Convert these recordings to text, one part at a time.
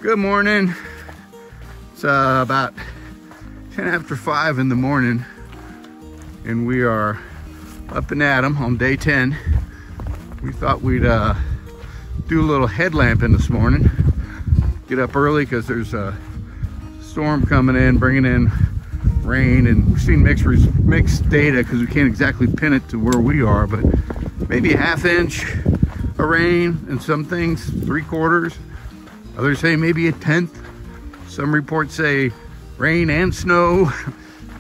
Good morning. It's about 10 after 5 in the morning, and we are up and at 'em on day 10. We thought we'd do a little headlamping this morning. Get up early because there's a storm coming in, bringing in rain, and we've seen mixed data because we can't exactly pin it to where we are, but maybe a ½ inch of rain, and some things 3/4. Others say maybe a 1/10. Some reports say rain and snow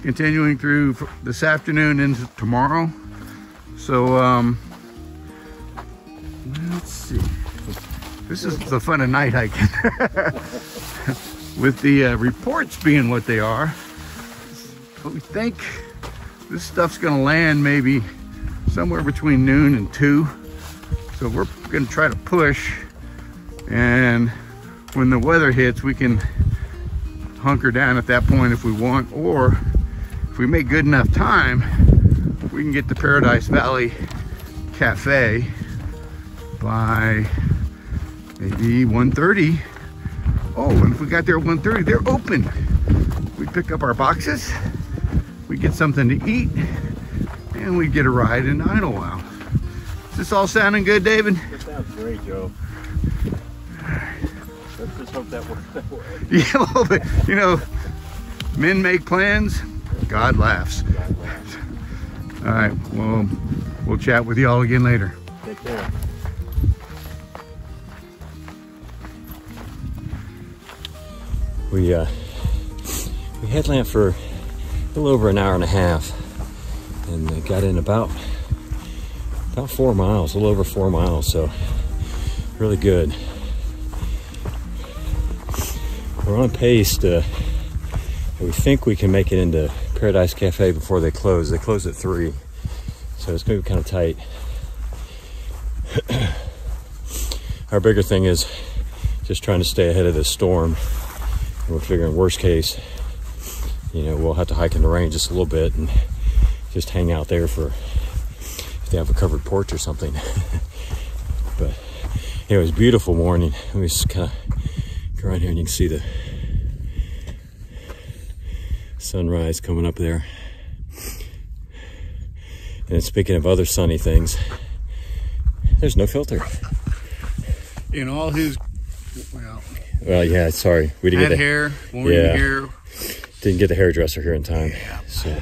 continuing through this afternoon into tomorrow. So let's see. This is the fun of night hiking. With the reports being what they are, but we think this stuff's gonna land maybe somewhere between noon and 2. So we're gonna try to push, and when the weather hits, we can hunker down at that point if we want, or if we make good enough time, we can get to Paradise Valley Cafe by maybe 1:30. Oh, and if we got there at 1:30, they're open. We pick up our boxes, we get something to eat, and we get a ride in Idlewild. Is this all sounding good, David? It sounds great, Joe. Let's just hope that works that way. Yeah, a little bit. You know, men make plans, God laughs. All right, well, we'll chat with y'all again later. Take care. We headlamped for a little over an hour and a half, and got in about 4 miles, a little over 4 miles, so really good. We're on pace to, we think we can make it into Paradise Cafe before they close. They close at 3, so it's going to be kind of tight. Our bigger thing is just trying to stay ahead of this storm. We're figuring worst case, you know, we'll have to hike in the rain just a little bit and just hang out there for, if they have a covered porch or something. But it was a beautiful morning. Let me just kind of go around here and you can see the sunrise coming up there. And speaking of other sunny things, there's no filter. In all his, well, yeah, sorry. We didn't get the hair. Hair. Didn't get the hairdresser here in time. Yeah. So,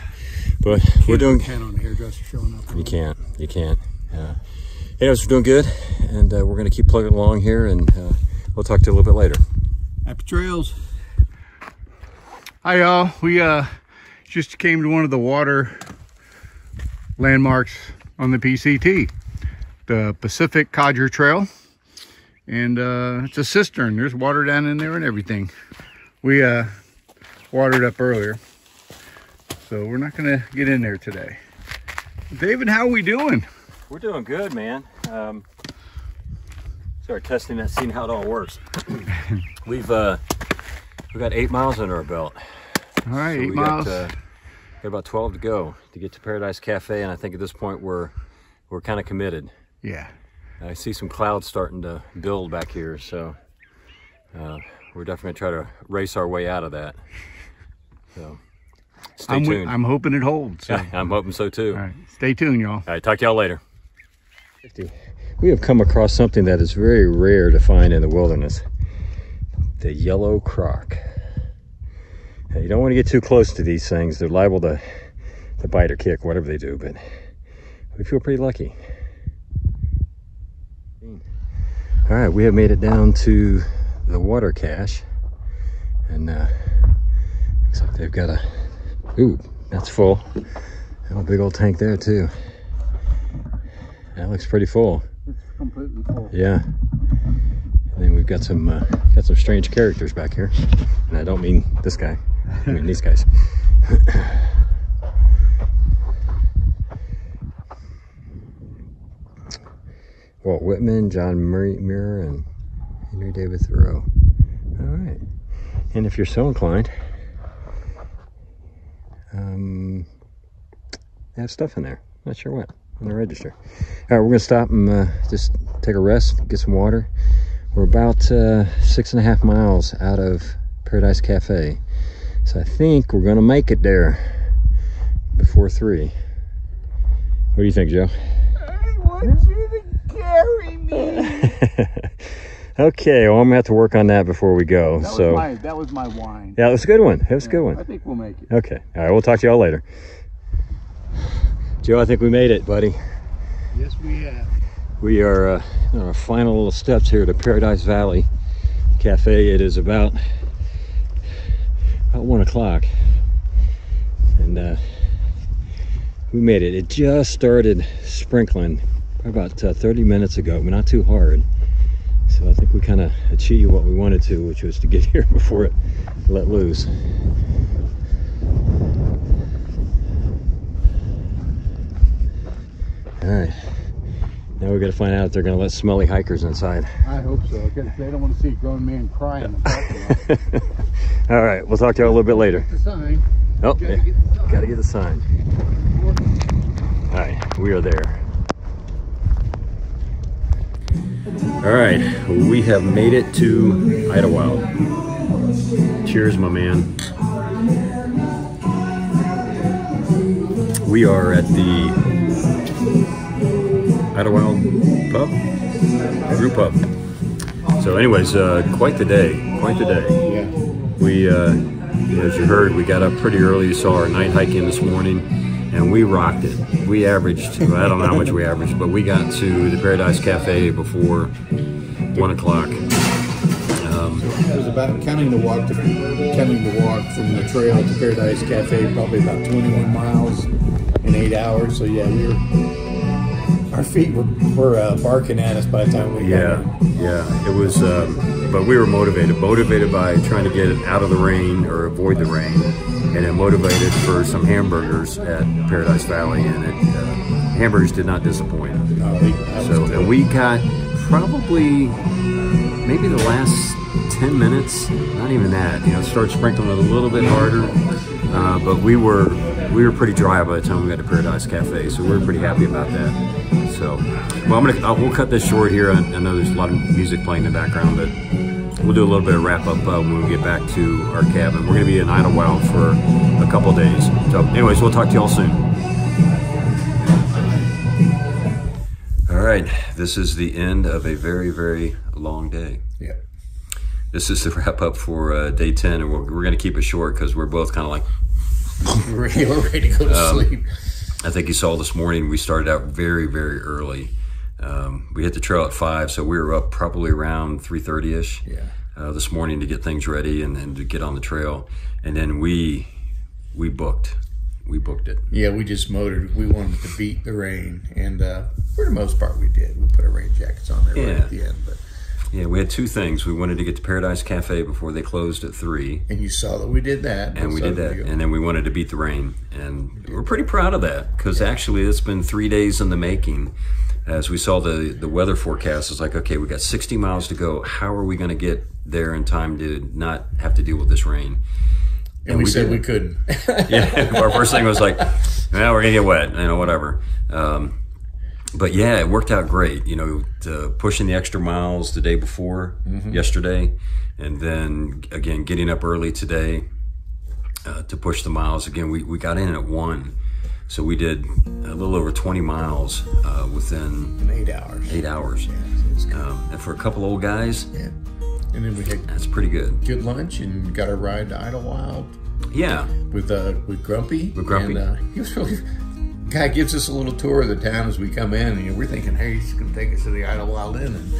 but we're doing. You can't on the hairdresser showing up. You can't. You can't. Anyways, we're doing good, and we're gonna keep plugging along here, and we'll talk to you a little bit later. Happy trails. Hi, y'all. We just came to one of the water landmarks on the PCT, the Pacific Codger Trail. And it's a cistern. There's water down in there and everything. We watered up earlier, so we're not gonna get in there today. David, how are we doing? We're doing good, man. Start testing that, seeing how it all works. We got 8 miles under our belt. All right, so 8 miles. Got about 12 to go to get to Paradise Cafe, and I think at this point we're kind of committed. Yeah. I see some clouds starting to build back here, so we're definitely going to try to race our way out of that. So stay tuned. I'm hoping it holds. So. Yeah, I'm hoping so too. All right, stay tuned, y'all. All right, talk to y'all later. We have come across something that is very rare to find in the wilderness. The yellow croc. Now, you don't want to get too close to these things. They're liable to bite or kick, whatever they do, but we feel pretty lucky. All right, we have made it down to the water cache, and looks like they've got a, ooh, that's full. And a big old tank there too. That looks pretty full. It's completely full. Yeah. And then we've got some strange characters back here, and I don't mean this guy. I mean these guys. Walt Whitman, John Muir, and Henry David Thoreau. All right. And if you're so inclined, they have stuff in there. Not sure what. On the register. All right, we're going to stop and just take a rest, get some water. We're about 6.5 miles out of Paradise Cafe. So I think we're gonna make it there before 3. What do you think, Joe? I want you to carry me. Okay, well, I'm gonna have to work on that before we go. That was my wine. Yeah, it was a good one. It was a good one. I think we'll make it. Okay, all right, we'll talk to y'all later. Joe, I think we made it, buddy. Yes, we have. We are on our final little steps here to Paradise Valley Cafe. It is about 1 o'clock, and we made it. It just started sprinkling about 30 minutes ago, but not too hard. So I think we kind of achieved what we wanted to, which was to get here before it let loose. All right, now we got to find out if they're going to let smelly hikers inside. I hope so, because they don't want to see a grown man cry in the parking lot. All right, we'll talk to you a little bit later. The sign. Oh, gotta get the sign. All right, we are there. All right, we have made it to Idlewild. Cheers, my man. We are at the Idlewild Pub, Brew Pub. So anyways, quite the day, Yeah. We, as you heard, we got up pretty early. You saw our night hike in this morning, and we rocked it. We averaged, I don't know how much we averaged, but we got to the Paradise Cafe before 1 o'clock. It was about counting the walk from the trail to Paradise Cafe, probably about 21 miles in 8 hours. So yeah, our feet were barking at us by the time we got there. Yeah, it was, but we were motivated by trying to get out of the rain or avoid the rain, and then motivated for some hamburgers at Paradise Valley, and hamburgers did not disappoint. And we got probably maybe the last 10 minutes, not even that. You know, it started sprinkling a little bit harder, but we were pretty dry by the time we got to Paradise Cafe, so we were pretty happy about that. So, well, we'll cut this short here. I know there's a lot of music playing in the background, but we'll do a little bit of wrap up when we get back to our cabin. We're going to be in Idlewild for a couple days. So, anyways, we'll talk to y'all soon. All right, this is the end of a very, very long day. Yeah. This is the wrap up for day 10, and we're going to keep it short because we're both kind of like we're ready to go to sleep. I think you saw this morning we started out very, very early. We hit the trail at 5, so we were up probably around 3:30ish. Yeah. This morning to get things ready and to get on the trail, and then we booked it. Yeah, we just motored. We wanted to beat the rain, and for the most part, we did. We put our rain jackets on there right at the end, but. Yeah, we had two things. We wanted to get to Paradise Cafe before they closed at 3. And you saw that we did that. And we did that. And then we wanted to beat the rain. And we're pretty proud of that because actually it's been 3 days in the making. As we saw the weather forecast, it's like, okay, we got 60 miles to go. How are we going to get there in time to not have to deal with this rain? And we said we couldn't. Yeah, our first thing was like, well, we're going to get wet, whatever. But yeah, it worked out great, pushing the extra miles the day before, yesterday, and then again, getting up early today to push the miles. Again, we got in at 1, so we did a little over 20 miles within 8 hours. 8 hours. Yeah, and for a couple old guys, yeah. And then we had that's pretty good. Good lunch and got a ride to Idlewild. Yeah. With Grumpy. With Grumpy. And he was really... Guy gives us a little tour of the town as we come in, and we're thinking, hey, he's going to take us to the Idlewild Inn and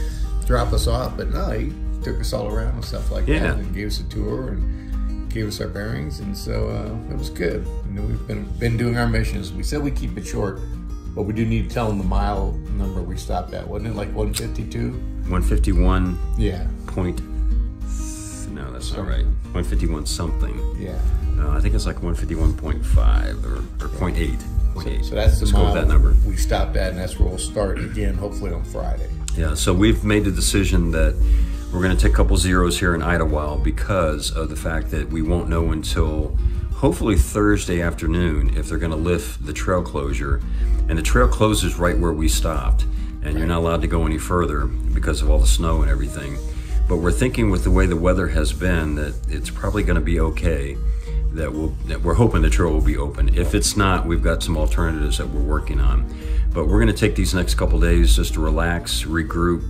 drop us off. But no, he took us all around and stuff like that, and gave us a tour and gave us our bearings, and so it was good. We've been doing our missions. We said we keep it short, but we do need to tell them the mile number we stopped at. Wasn't it like 152? 151. Yeah. No, that's not right. 151 something. Yeah. I think it's like 151.5 or 0.8. So that's the mile that number we stopped at, and that's where we'll start again, hopefully on Friday. Yeah, so we've made the decision that we're going to take a couple zeros here in Idlewild because of the fact that we won't know until hopefully Thursday afternoon if they're going to lift the trail closure. And the trail closes right where we stopped. and you're not allowed to go any further because of all the snow and everything. But we're thinking with the way the weather has been that it's probably going to be okay, that we're hoping the trail will be open. If it's not, we've got some alternatives that we're working on. But we're going to take these next couple days just to relax, regroup,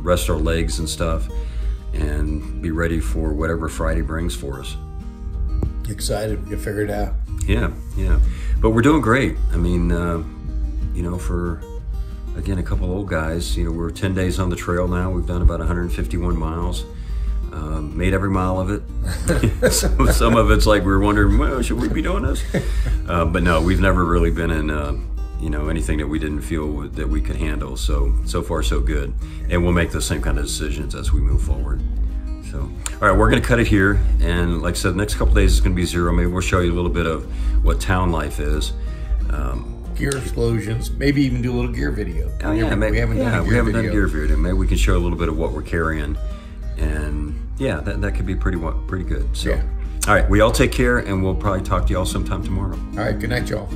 rest our legs and stuff, and be ready for whatever Friday brings for us. Excited, we can figure it out. Yeah. But we're doing great. I mean, you know, for, again, a couple old guys, you know, we're 10 days on the trail now. We've done about 151 miles. Made every mile of it. So some of it's like we were wondering, well, should we be doing this? But no, we've never really been in, you know, anything that we didn't feel that we could handle. So far, so good. And we'll make those same kind of decisions as we move forward. So, all right, we're going to cut it here. And like I said, the next couple days is going to be zero. Maybe we'll show you a little bit of what town life is. Gear explosions, maybe even do a little gear video. Oh, yeah, we haven't done gear video. Maybe we can show a little bit of what we're carrying. And yeah, that could be pretty good. So, yeah. All right, we all take care, and we'll probably talk to y'all sometime tomorrow. All right, good night, y'all.